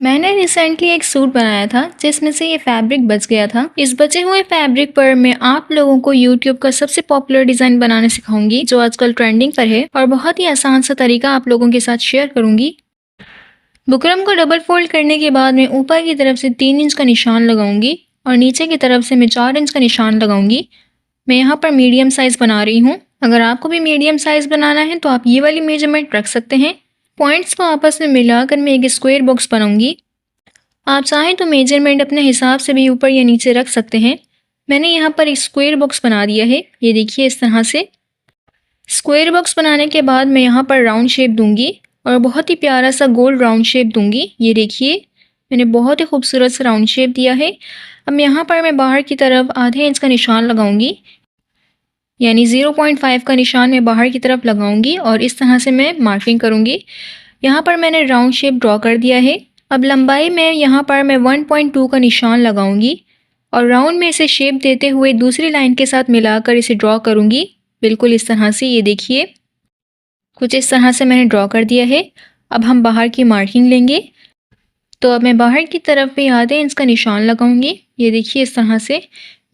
मैंने रिसेंटली एक सूट बनाया था जिसमें से ये फैब्रिक बच गया था। इस बचे हुए फैब्रिक पर मैं आप लोगों को यूट्यूब का सबसे पॉपुलर डिजाइन बनाना सिखाऊंगी जो आजकल ट्रेंडिंग पर है और बहुत ही आसान सा तरीका आप लोगों के साथ शेयर करूंगी। बुकरम को डबल फोल्ड करने के बाद मैं ऊपर की तरफ से 3 इंच का निशान लगाऊंगी और नीचे की तरफ से मैं 4 इंच का निशान लगाऊंगी। मैं यहाँ पर मीडियम साइज बना रही हूँ। अगर आपको भी मीडियम साइज बनाना है तो आप ये वाली मेजरमेंट रख सकते हैं। पॉइंट्स को आपस में मिलाकर मैं एक स्क्वायर बॉक्स बनाऊंगी। आप चाहें तो मेजरमेंट अपने हिसाब से भी ऊपर या नीचे रख सकते हैं। मैंने यहाँ पर एक स्क्वायर बॉक्स बना दिया है, ये देखिए इस तरह से। स्क्वायर बॉक्स बनाने के बाद मैं यहाँ पर राउंड शेप दूंगी और बहुत ही प्यारा सा गोल राउंड शेप दूंगी। ये देखिए मैंने बहुत ही खूबसूरत सा राउंड शेप दिया है। अब यहाँ पर मैं बाहर की तरफ आधे इंच का निशान लगाऊंगी, यानी 0.5 का निशान मैं बाहर की तरफ लगाऊंगी और इस तरह से मैं मार्किंग करूंगी। यहाँ पर मैंने राउंड शेप ड्रॉ कर दिया है। अब लंबाई में यहाँ पर मैं 1.2 का निशान लगाऊंगी और राउंड में इसे शेप देते हुए दूसरी लाइन के साथ मिलाकर इसे ड्रॉ करूंगी, बिल्कुल इस तरह से। ये देखिए कुछ इस तरह से मैंने ड्रॉ कर दिया है। अब हम बाहर की मार्किंग लेंगे, तो अब मैं बाहर की तरफ भी आधे इंच का निशान लगाऊंगी। ये देखिए इस तरह से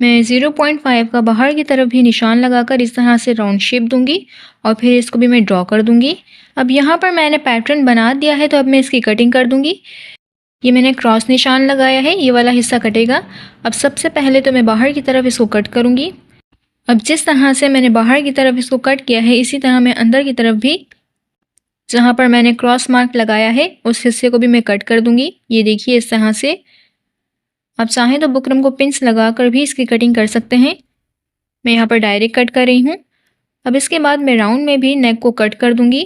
मैं 0.5 का बाहर की तरफ भी निशान लगाकर इस तरह से राउंड शेप दूंगी और फिर इसको भी मैं ड्रॉ कर दूंगी। अब यहाँ पर मैंने पैटर्न बना दिया है तो अब मैं इसकी कटिंग कर दूंगी। ये मैंने क्रॉस निशान लगाया है, ये वाला हिस्सा कटेगा। अब सबसे पहले तो मैं बाहर की तरफ इसको कट करूंगी। अब जिस तरह से मैंने बाहर की तरफ इसको कट किया है इसी तरह मैं अंदर की तरफ भी जहाँ पर मैंने क्रॉस मार्क लगाया है उस हिस्से को भी मैं कट कर दूंगी। ये देखिए इस तरह से। आप चाहें तो बुकरम को पिंस लगाकर भी इसकी कटिंग कर सकते हैं। मैं यहाँ पर डायरेक्ट कट कर रही हूँ। अब इसके बाद मैं राउंड में भी नेक को कट कर दूंगी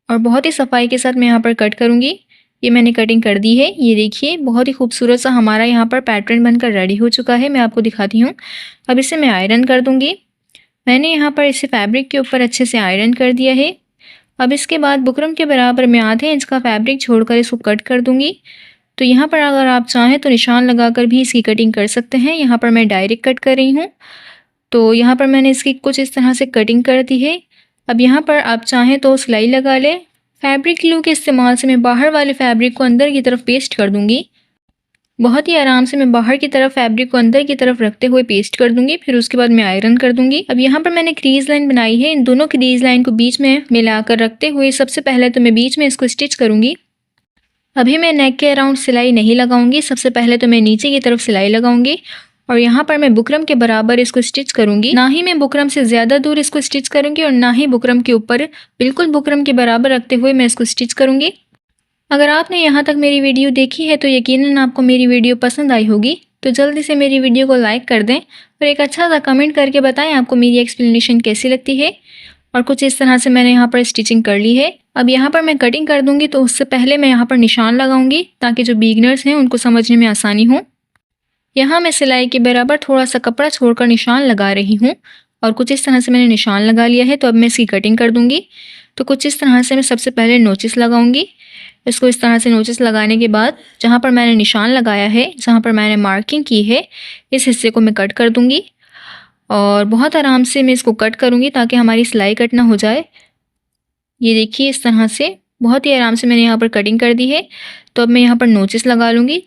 और बहुत ही सफाई के साथ मैं यहाँ पर कट करूँगी। ये मैंने कटिंग कर दी है। ये देखिए बहुत ही खूबसूरत सा हमारा यहाँ पर पैटर्न बनकर रेडी हो चुका है। मैं आपको दिखाती हूँ। अब इसे मैं आयरन कर दूंगी। मैंने यहाँ पर इसे फैब्रिक के ऊपर अच्छे से आयरन कर दिया है। अब इसके बाद बुकरम के बराबर मैं आधे इंच का फैब्रिक छोड़कर इसको कट कर दूंगी। तो यहाँ पर अगर आप चाहें तो निशान लगाकर भी इसकी कटिंग कर सकते हैं। यहाँ पर मैं डायरेक्ट कट कर रही हूँ, तो यहाँ पर मैंने इसकी कुछ इस तरह से कटिंग कर दी है। अब यहाँ पर आप चाहें तो सिलाई लगा लें। फैब्रिक ग्लू के इस्तेमाल से मैं बाहर वाले फैब्रिक को अंदर की तरफ पेस्ट कर दूंगी। बहुत ही आराम से मैं बाहर की तरफ फैब्रिक को अंदर की तरफ रखते हुए पेस्ट कर दूंगी। फिर उसके बाद मैं आयरन कर दूंगी। अब यहाँ पर मैंने क्रीज लाइन बनाई है। इन दोनों क्रीज लाइन को बीच में मिलाकर रखते हुए सबसे पहले तो मैं बीच में इसको स्टिच करूंगी। अभी मैं नेक के अराउंड सिलाई नहीं लगाऊंगी। सबसे पहले तो मैं नीचे की तरफ सिलाई लगाऊंगी और यहाँ पर मैं बुकरम के बराबर इसको स्टिच करूंगी। ना ही मैं बुकरम से ज़्यादा दूर इसको स्टिच करूंगी और ना ही बुकरम के ऊपर, बिल्कुल बुकरम के बराबर रखते हुए मैं इसको स्टिच करूंगी। अगर आपने यहाँ तक मेरी वीडियो देखी है तो यकीनन आपको मेरी वीडियो पसंद आई होगी। तो जल्दी से मेरी वीडियो को लाइक कर दें और एक अच्छा सा कमेंट करके बताएं आपको मेरी एक्सप्लेनेशन कैसी लगती है। और कुछ इस तरह से मैंने यहाँ पर स्टिचिंग कर ली है। अब यहाँ पर मैं कटिंग कर दूंगी, तो उससे पहले मैं यहाँ पर निशान लगाऊंगी ताकि जो बिगनर्स हैं उनको समझने में आसानी हो। यहाँ मैं सिलाई के बराबर थोड़ा सा कपड़ा छोड़कर निशान लगा रही हूँ और कुछ इस तरह से मैंने निशान लगा लिया है। तो अब मैं इसकी कटिंग कर दूंगी। तो कुछ इस तरह से मैं सबसे पहले नोचिस लगाऊंगी। इसको इस तरह से नोचिस लगाने के बाद जहाँ पर मैंने निशान लगाया है, जहाँ पर मैंने मार्किंग की है, इस हिस्से को मैं कट कर दूंगी और बहुत आराम से मैं इसको कट करूंगी ताकि हमारी सिलाई कट ना हो जाए। ये देखिए इस तरह से बहुत ही आराम से मैंने यहाँ पर कटिंग कर दी है। तो अब मैं यहाँ पर नोचिस लगा लूँगी।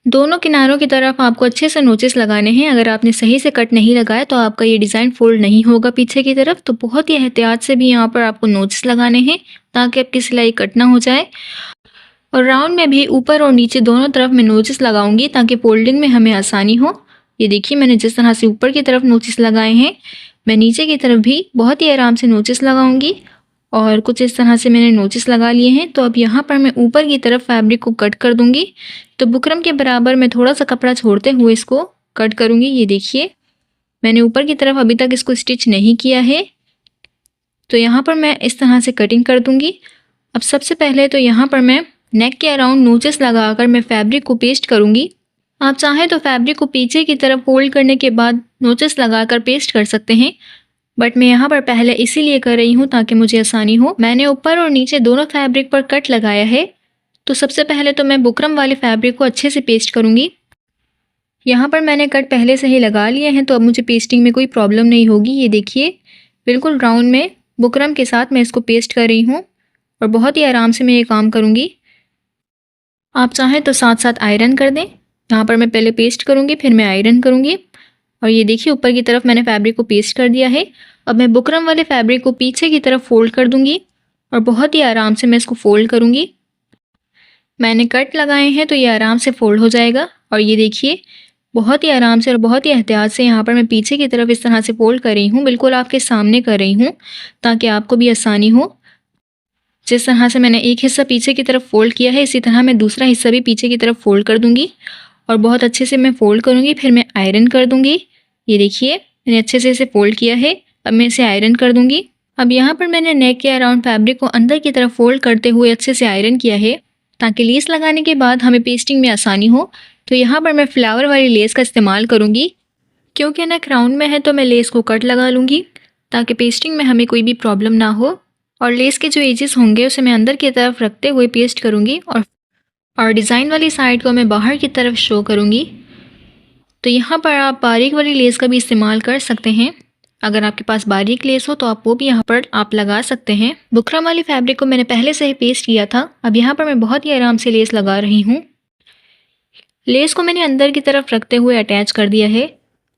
दोनों किनारों की तरफ आपको अच्छे से नोचिस लगाने हैं। अगर आपने सही से कट नहीं लगाया तो आपका ये डिज़ाइन फोल्ड नहीं होगा पीछे की तरफ। तो बहुत ही एहतियात से भी यहाँ पर आपको नोचिस लगाने हैं ताकि आपकी सिलाई कट ना हो जाए। और राउंड में भी ऊपर और नीचे दोनों तरफ मैं नोचिस लगाऊंगी ताकि फोल्डिंग में हमें आसानी हो। ये देखिए मैंने जिस तरह से ऊपर की तरफ नोचिस लगाए हैं, मैं नीचे की तरफ भी बहुत ही आराम से नोचिस लगाऊंगी और कुछ इस तरह से मैंने नोचिस लगा लिए हैं। तो अब यहाँ पर मैं ऊपर की तरफ फैब्रिक को कट कर दूंगी। तो बुकरम के बराबर मैं थोड़ा सा कपड़ा छोड़ते हुए इसको कट करूंगी। ये देखिए मैंने ऊपर की तरफ अभी तक इसको स्टिच नहीं किया है, तो यहाँ पर मैं इस तरह से कटिंग कर दूंगी। अब सबसे पहले तो यहाँ पर मैं नेक के अराउंड नोचिस लगाकर मैं फैब्रिक को पेस्ट करूंगी। आप चाहें तो फैब्रिक को पीछे की तरफ फोल्ड करने के बाद नोचिस लगाकर पेस्ट कर सकते हैं, बट मैं यहाँ पर पहले इसीलिए कर रही हूँ ताकि मुझे आसानी हो। मैंने ऊपर और नीचे दोनों फैब्रिक पर कट लगाया है। तो सबसे पहले तो मैं बुकरम वाले फैब्रिक को अच्छे से पेस्ट करूँगी। यहाँ पर मैंने कट पहले से ही लगा लिए हैं, तो अब मुझे पेस्टिंग में कोई प्रॉब्लम नहीं होगी। ये देखिए बिल्कुल राउंड में बुकरम के साथ मैं इसको पेस्ट कर रही हूँ और बहुत ही आराम से मैं ये काम करूँगी। आप चाहें तो साथ साथ आयरन कर दें। यहाँ पर मैं पहले पेस्ट करूँगी, फिर मैं आयरन करूँगी। और ये देखिए ऊपर की तरफ मैंने फैब्रिक को पेस्ट कर दिया है। अब मैं बुकरम वाले फैब्रिक को पीछे की तरफ फोल्ड कर दूँगी और बहुत ही आराम से मैं इसको फोल्ड करूँगी। मैंने कट लगाए हैं तो ये आराम से फोल्ड हो जाएगा। और ये देखिए बहुत ही आराम से और बहुत ही एहतियात से यहाँ पर मैं पीछे की तरफ इस तरह से फोल्ड कर रही हूँ, बिल्कुल आपके सामने कर रही हूँ ताकि आपको भी आसानी हो। जिस तरह से मैंने एक हिस्सा पीछे की तरफ फोल्ड किया है, इसी तरह मैं दूसरा हिस्सा भी पीछे की तरफ फोल्ड कर दूँगी और बहुत अच्छे से मैं फ़ोल्ड करूँगी। फिर मैं आयरन कर दूँगी। ये देखिए मैंने अच्छे से इसे फ़ोल्ड किया है। अब मैं इसे आयरन कर दूँगी। अब यहाँ पर मैंने नेक के अराउंड फैब्रिक को अंदर की तरफ फ़ोल्ड करते हुए अच्छे से आयरन किया है ताकि लेस लगाने के बाद हमें पेस्टिंग में आसानी हो। तो यहाँ पर मैं फ्लावर वाली लेस का इस्तेमाल करूँगी। क्योंकि नेक राउंड में है तो मैं लेस को कट लगा लूँगी ताकि पेस्टिंग में हमें कोई भी प्रॉब्लम ना हो। और लेस के जो एजेस होंगे उसे मैं अंदर की तरफ रखते हुए पेस्ट करूँगी और डिज़ाइन वाली साइड को मैं बाहर की तरफ शो करूँगी। तो यहाँ पर आप बारीक वाली लेस का भी इस्तेमाल कर सकते हैं। अगर आपके पास बारीक लेस हो तो आप वो भी यहाँ पर आप लगा सकते हैं। बुकरम वाली फैब्रिक को मैंने पहले से ही पेस्ट किया था। अब यहाँ पर मैं बहुत ही आराम से लेस लगा रही हूँ। लेस को मैंने अंदर की तरफ रखते हुए अटैच कर दिया है।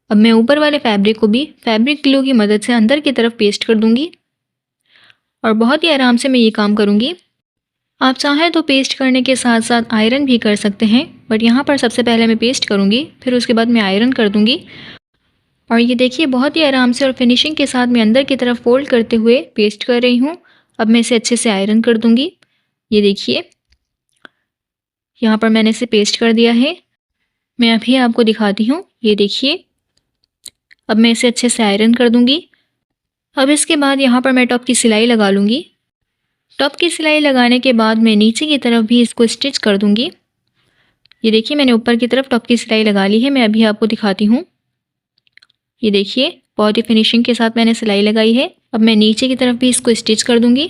अब मैं ऊपर वाले फैब्रिक को भी फैब्रिक ग्लू की मदद से अंदर की तरफ पेस्ट कर दूँगी और बहुत ही आराम से मैं ये काम करूँगी। आप चाहें तो पेस्ट करने के साथ साथ आयरन भी कर सकते हैं, बट यहाँ पर सबसे पहले मैं पेस्ट करूँगी, फिर उसके बाद मैं आयरन कर दूँगी। और ये देखिए बहुत ही आराम से और फिनिशिंग के साथ मैं अंदर की तरफ फोल्ड करते हुए पेस्ट कर रही हूँ। अब मैं इसे अच्छे से आयरन कर दूँगी। ये देखिए यहाँ पर मैंने इसे पेस्ट कर दिया है। मैं अभी आपको दिखाती हूँ। ये देखिए अब मैं इसे अच्छे से आयरन कर दूँगी। अब इसके बाद यहाँ पर मैं टॉप की सिलाई लगा लूँगी। टॉप की सिलाई लगाने के बाद मैं नीचे की तरफ भी इसको स्टिच कर दूँगी। ये देखिए मैंने ऊपर की तरफ टॉप की सिलाई लगा ली है। मैं अभी आपको दिखाती हूँ। ये देखिए बहुत ही फिनिशिंग के साथ मैंने सिलाई लगाई है। अब मैं नीचे की तरफ भी इसको स्टिच कर दूँगी।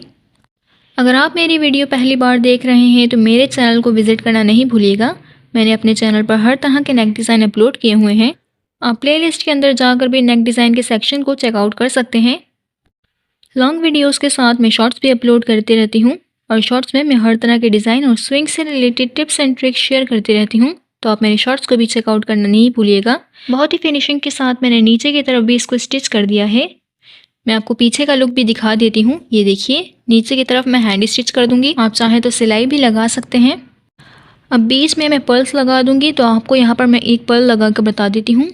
अगर आप मेरी वीडियो पहली बार देख रहे हैं तो मेरे चैनल को विज़िट करना नहीं भूलिएगा। मैंने अपने चैनल पर हर तरह के नेक डिज़ाइन अपलोड किए हुए हैं। आप प्लेलिस्ट के अंदर जाकर भी नेक डिज़ाइन के सेक्शन को चेकआउट कर सकते हैं। लॉन्ग वीडियोस के साथ मैं शॉर्ट्स भी अपलोड करती रहती हूँ और शॉर्ट्स में मैं हर तरह के डिज़ाइन और स्विंग से related tips and tricks share करती रहती हूँ। तो आप मेरे शॉर्ट्स को भी चेकआउट करना नहीं भूलिएगा। बहुत ही फिनिशिंग के साथ मैंने नीचे की तरफ भी इसको स्टिच कर दिया है। मैं आपको पीछे का लुक भी दिखा देती हूँ। ये देखिए नीचे की तरफ मैं हैंड स्टिच कर दूँगी। आप चाहें तो सिलाई भी लगा सकते हैं। अब बीच में मैं पर्ल्स लगा दूँगी। तो आपको यहाँ पर मैं एक पर्ल लगा कर बता देती हूँ।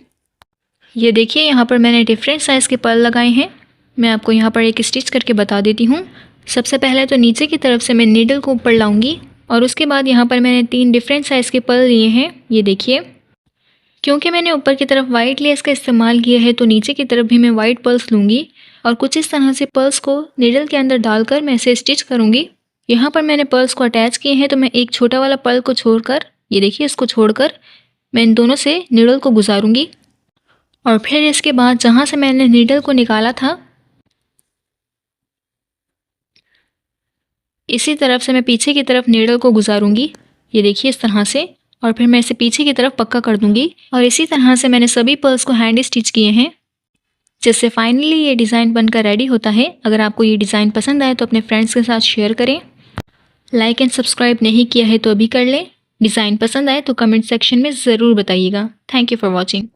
ये देखिए यहाँ पर मैंने डिफरेंट साइज़ के पर्ल लगाए हैं। मैं आपको यहाँ पर एक स्टिच करके बता देती हूँ। सबसे पहले तो नीचे की तरफ से मैं नीडल को ऊपर लाऊंगी और उसके बाद यहाँ पर मैंने 3 डिफरेंट साइज़ के पर्ल लिए हैं। ये देखिए क्योंकि मैंने ऊपर की तरफ वाइट लेस का इस्तेमाल किया है तो नीचे की तरफ भी मैं वाइट पर्ल्स लूँगी और कुछ इस तरह से पर्ल्स को नीडल के अंदर डालकर मैं इसे स्टिच करूँगी। यहाँ पर मैंने पर्ल्स को अटैच किए हैं तो मैं एक छोटा वाला पर्ल को छोड़कर, ये देखिए इसको छोड़कर मैं इन दोनों से नीडल को गुजारूँगी और फिर इसके बाद जहाँ से मैंने नीडल को निकाला था इसी तरफ से मैं पीछे की तरफ नीडल को गुजारूंगी। ये देखिए इस तरह से और फिर मैं इसे पीछे की तरफ पक्का कर दूंगी और इसी तरह से मैंने सभी पर्ल्स को हैंड स्टिच किए हैं जिससे फाइनली ये डिज़ाइन बनकर रेडी होता है। अगर आपको ये डिज़ाइन पसंद आए तो अपने फ्रेंड्स के साथ शेयर करें। लाइक एंड सब्सक्राइब नहीं किया है तो अभी कर लें। डिज़ाइन पसंद आए तो कमेंट सेक्शन में ज़रूर बताइएगा। Thank you for watching.